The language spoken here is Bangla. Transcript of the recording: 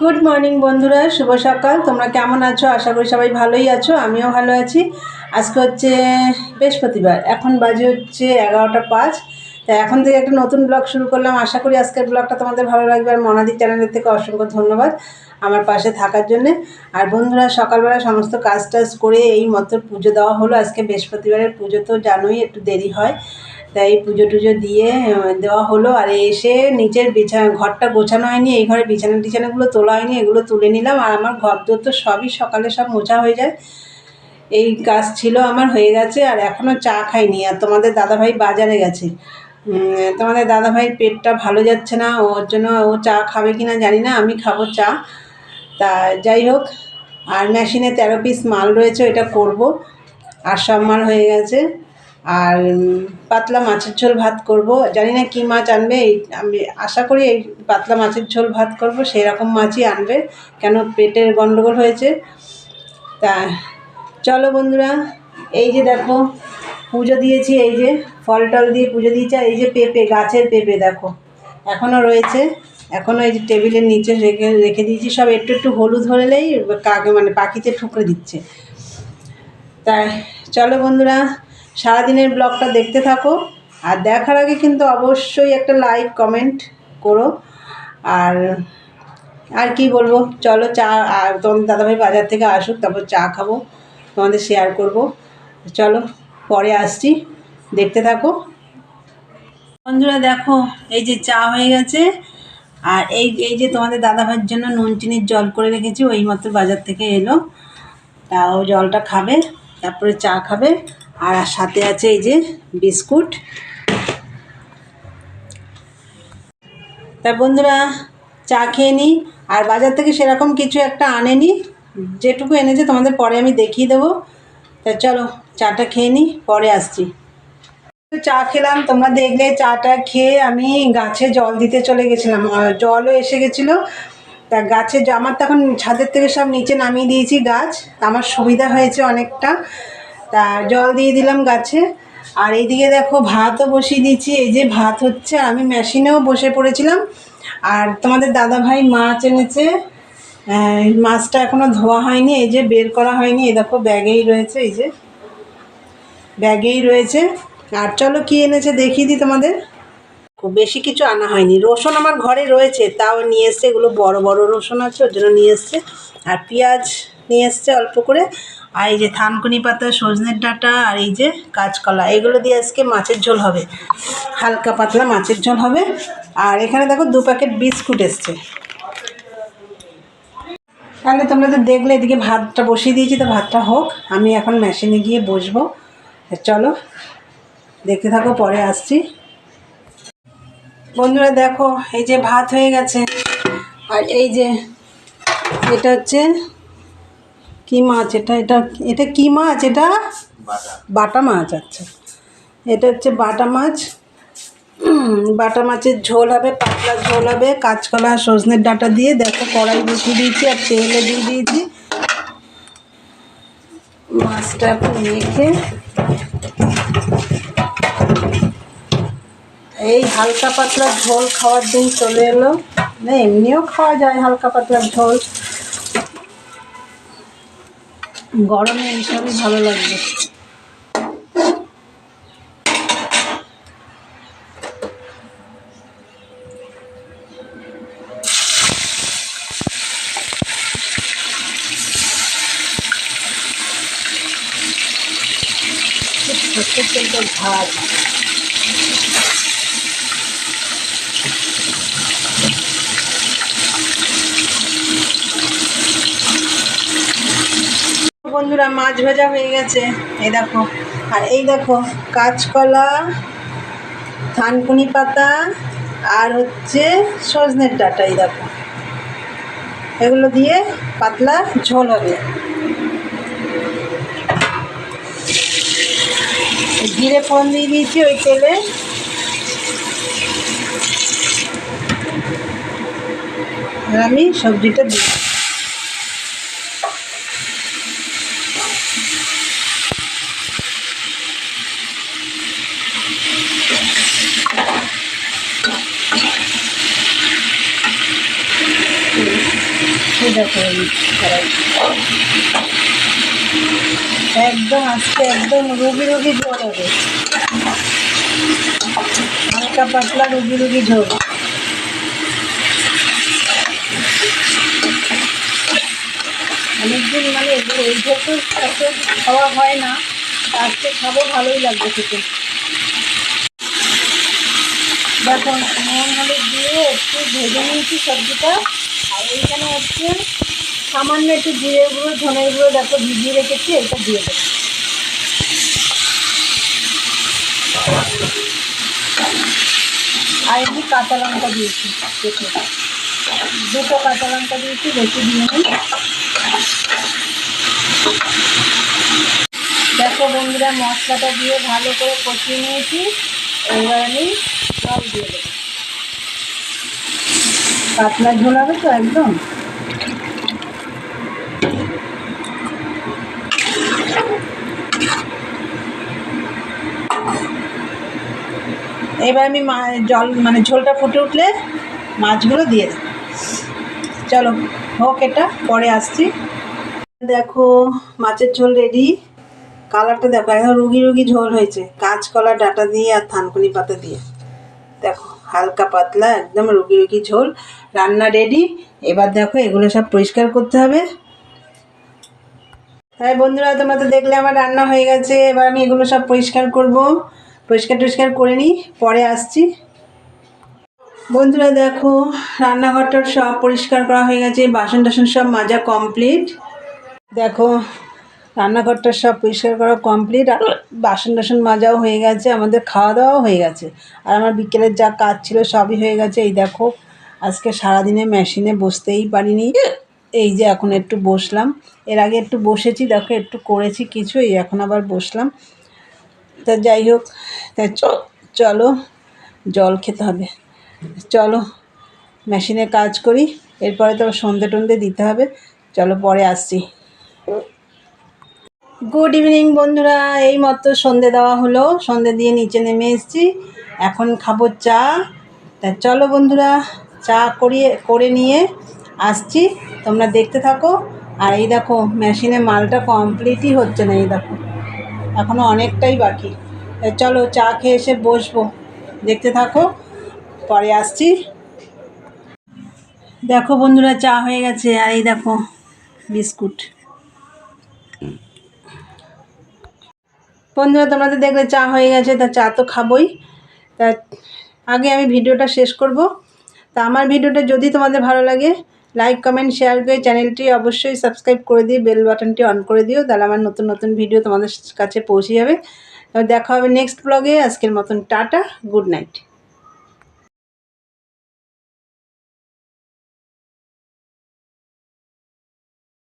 গুড মর্নিং বন্ধুরা, শুভ সকাল। তোমরা কেমন আছো? আশা করি সবাই ভালোই আছো, আমিও ভালো আছি। আজকে হচ্ছে বৃহস্পতিবার, এখন বাজে হচ্ছে 11টা 5। তা এখন থেকে একটা নতুন ব্লগ শুরু করলাম। আশা করি আজকের ব্লগটা তোমাদের ভালো লাগবে। আর মনাদি চ্যানেলের থেকে অসংখ্য ধন্যবাদ আমার পাশে থাকার জন্যে। আর বন্ধুরা, সকালবেলা সমস্ত কাজ টাজ করে এই মতো পুজো দেওয়া হলো। আজকে বৃহস্পতিবারের পুজো তো জানোই, একটু দেরি হয়, তাই পুজো টুজো দিয়ে দেওয়া হলো। আর এসে নিচের ঘরটা গোছানো হয়নি, এই ঘরে বিছানাগুলো তোলা হয়নি, এগুলো তুলে নিলাম। আর আমার ঘর দোর তো সবই সকালে সব মোছা হয়ে যায়, এই কাজ ছিল আমার, হয়ে গেছে। আর এখনও চা খাইনি। আর তোমাদের দাদাভাই বাজারে গেছে। তোমাদের দাদাভাইয়ের পেটটা ভালো যাচ্ছে না, ওর জন্য ও চা খাবে কি না জানি না, আমি খাবো চা। তা যাই হোক, আর মেশিনে 13 পিস মাল রয়েছে, এটা করব। আর সব মাল হয়ে গেছে। আর পাতলা মাছের ঝোল ভাত করব। জানি না কী মাছ আনবে, আমি আশা করি এই পাতলা মাছের ঝোল ভাত করব, সেই রকম মাছই আনবে, কেন পেটের গন্ডগোল হয়েছে। তা চলো বন্ধুরা, এই যে দেখো পুজো দিয়েছি, এই যে ফল টল দিয়ে পুজো দিয়েছি। আর এই যে পেঁপে, গাছের পেঁপে দেখো এখনও রয়েছে, এখনও এই যে টেবিলের নিচে রেখে দিয়েছি। সব একটু একটু হলুদ হলেই পাখিতে ঠুকরে দিচ্ছে। তাই চলো বন্ধুরা, সারাদিনের ব্লগটা দেখতে থাকো। আর দেখার আগে কিন্তু অবশ্যই একটা লাইক কমেন্ট করো। আর আর কি বলবো, চলো চা, আর তোমাদের দাদাভাই বাজার থেকে আসুক, তারপর চা খাবো, তোমাদের শেয়ার করব। চলো পরে আসছি, দেখতে থাকো বন্ধুরা। দেখো এই যে চা হয়ে গেছে। আর এই যে তোমাদের দাদাভাইয়ের জন্য নুন চিনির জল করে রেখেছি, ওই মাত্র বাজার থেকে এলো। তাও জলটা খাবে, তারপরে চা খাবে। আর সাথে আছে এই যে বিস্কুট। তা বন্ধুরা, চা খেয়ে নিই। আর বাজার থেকে সেরকম কিছু একটা আনেনি, যেটুকু এনেছে তোমাদের পরে আমি দেখিয়ে দেবো। তা চলো চাটা খেয়ে নিই, পরে আসছি। চা খেলাম, তোমরা দেখলে। চাটা খেয়ে আমি গাছে জল দিতে চলে গেছিলাম, জলও এসে গেছিলো। তা গাছে আমার তখন ছাদের থেকে সব নিচে নামিয়ে দিয়েছি গাছ, আমার সুবিধা হয়েছে অনেকটা। তা জল দিয়ে দিলাম গাছে। আর এইদিকে দেখো ভাতও বসিয়ে দিয়েছি, এই যে ভাত হচ্ছে। আমি মেশিনেও বসে পড়েছিলাম। আর তোমাদের দাদাভাই মাছ এনেছে, মাছটা এখনও ধোয়া হয়নি, এই যে বের করা হয়নি, এই দেখো ব্যাগেই রয়েছে, এই যে ব্যাগেই রয়েছে। আর চলো কী এনেছে দেখিয়ে দিই তোমাদের। খুব বেশি কিছু আনা হয়নি। রসুন আমার ঘরে রয়েছে, তাও নিয়ে এসছে, এগুলো বড় বড় রসুন আছে, ওর জন্য নিয়ে এসছে। আর পেঁয়াজ নিয়ে এসছে অল্প করে। আর এই যে থানকুনি পাতা, সজনের ডাঁটা, আর এই যে কাঁচকলা, এগুলো দিয়ে আজকে মাছের ঝোল হবে, হালকা পাতলা মাছের ঝোল হবে। আর এখানে দেখো 2 প্যাকেট বিস্কুট এসছে। তাহলে তোমরা তো দেখলে, এদিকে ভাতটা বসিয়ে দিয়েছি, তো ভাতটা হোক, আমি এখন মেশিনে গিয়ে বসবো। চলো দেখতে থাকো, পরে আসছি। বন্ধুরা দেখো, এই যে ভাত হয়ে গেছে। আর এই যে এটা হচ্ছে কি মাছ, এটা কি মাছ, এটা বাটা মাছ। আচ্ছা, এটা হচ্ছে বাটা মাছ। বাটা মাছের ঝোল হবে, পাতলা ঝোল হবে, কাঁচকলা সজনের ডাঁটা দিয়ে। দেখো কড়াই বসিয়ে দিয়েছি, আর তেলে দিয়ে দিয়েছি। মাছটা এখন মেখে, এই হালকা পাতলা ঝোল খাওয়ার দিন চলে এলো। না, এমনিও খাওয়া যায় হালকা পাতলা ঝোল, গরমে এইসবই ভালো লাগবে। ভাত বন্ধুরা, মাছ ভাজা হয়ে গেছে, এই দেখো। আর এই দেখো কাঁচকলা, থানকুনি পাতা, আর হচ্ছে সজনের ডাঁটা, এই দেখো এগুলো দিয়ে পাতলা ঝোল হবে। জিরে ফোড়ন দিয়ে দিয়েছি ওই তেলে। আর আমি সবজিটা দিই। এই দেখো একদম আজকে একদম রুগী রুগী ঝোল হবে, হালকা পাতলা রুগী রুগী ঝোল। অনেকদিন মানে এই ঝোল তো খাওয়া হয় না, আজকে খাবো, ভালোই লাগবে খেতে। দেখো নুন হলুদ দিয়ে একটু ভেজে নিয়েছি সবজিটা, আর এইখানে হচ্ছে সামান্য একটু জিরে গুঁড়ো ধনের গুঁড়ো দেখো ভিজিয়ে রেখেছি, এটা দিয়ে দেবো। আর এমনি কাঁচা লঙ্কা দিয়েছি, দেখো 2টো কাঁচা লঙ্কা দিয়েছি, বেশি দিয়ে নিই। দেখো বন্ধুরা মশলাটা দিয়ে ভালো করে কষিয়ে নিয়েছি, এবার আমি জল দিয়ে দেবো। পাতলা ঝোল হবে তো একদম। এবার আমি জল মানে ঝোলটা ফুটে উঠলে মাছগুলো দিয়ে দেব। চলো হোক, এটা পরে আসছি। দেখো মাছের ঝোল রেডি, কালারটা দেখো একদম রুগী রুগী ঝোল হয়েছে, কাঁচকলা ডাঁটা দিয়ে আর থানকুনি পাতা দিয়ে। দেখো হালকা পাতলা একদম রুগী রুগী ঝোল, রান্না রেডি। এবার দেখো এগুলো সব পরিষ্কার করতে হবে। তাই বন্ধুরা তোমরা তো দেখলে আমার রান্না হয়ে গেছে, এবার আমি এগুলো সব পরিষ্কার করব, পরিষ্কার করে নিই, পরে আসছি। বন্ধুরা দেখো রান্নাঘরটার সব পরিষ্কার করা হয়ে গেছে, বাসন টাসন সব মাজা কমপ্লিট। দেখো রান্নাঘরটা সব পরিষ্কার করা কমপ্লিট, আর বাসন টাসন মাজাও হয়ে গেছে, আমাদের খাওয়া দাওয়াও হয়ে গেছে, আর আমার বিকেলের যা কাজ ছিল সবই হয়ে গেছে। এই দেখো আজকে সারাদিনে মেশিনে বসতেই পারিনি, এই যে এখন একটু বসলাম, এর আগে একটু বসেছি, দেখো একটু করেছি কিছু, এই এখন আবার বসলাম। তা যাই হোক, তা চলো জল খেতে হবে, চলো মেশিনে কাজ করি, এরপরে তো সন্ধে টন্ধে দিতে হবে। চলো পরে আসছি। গুড ইভিনিং বন্ধুরা, এই মতো সন্ধে দেওয়া হলো, সন্ধে দিয়ে নিচে নেমে এসেছি, এখন খাবো চা। তা চলো বন্ধুরা চা করে নিয়ে আসছি, তোমরা দেখতে থাকো। আর এই দেখো মেশিনে মালটা কমপ্লিটই হচ্ছে না, এই দেখো এখনও অনেকটাই বাকি। চলো চা খেয়ে এসে বসবো, দেখতে থাকো, পরে আসছি। দেখো বন্ধুরা চা হয়ে গেছে, আর এই দেখো বিস্কুট। বন্ধুরা তোমরা তো দেখলে চা হয়ে গেছে, তা চা তো খাবোই, তা আগে আমি ভিডিওটা শেষ করব। তা আমার ভিডিওটা যদি তোমাদের ভালো লাগে লাইক কমেন্ট শেয়ার করে চ্যানেলটি অবশ্যই সাবস্ক্রাইব করে দিয়ে বেল বাটনটি অন করে দিও, তাহলে আমার নতুন নতুন ভিডিও তোমাদের কাছে পৌঁছে যাবে। দেখা হবে নেক্সট ব্লগে, আজকের মতন টাটা, গুড নাইট।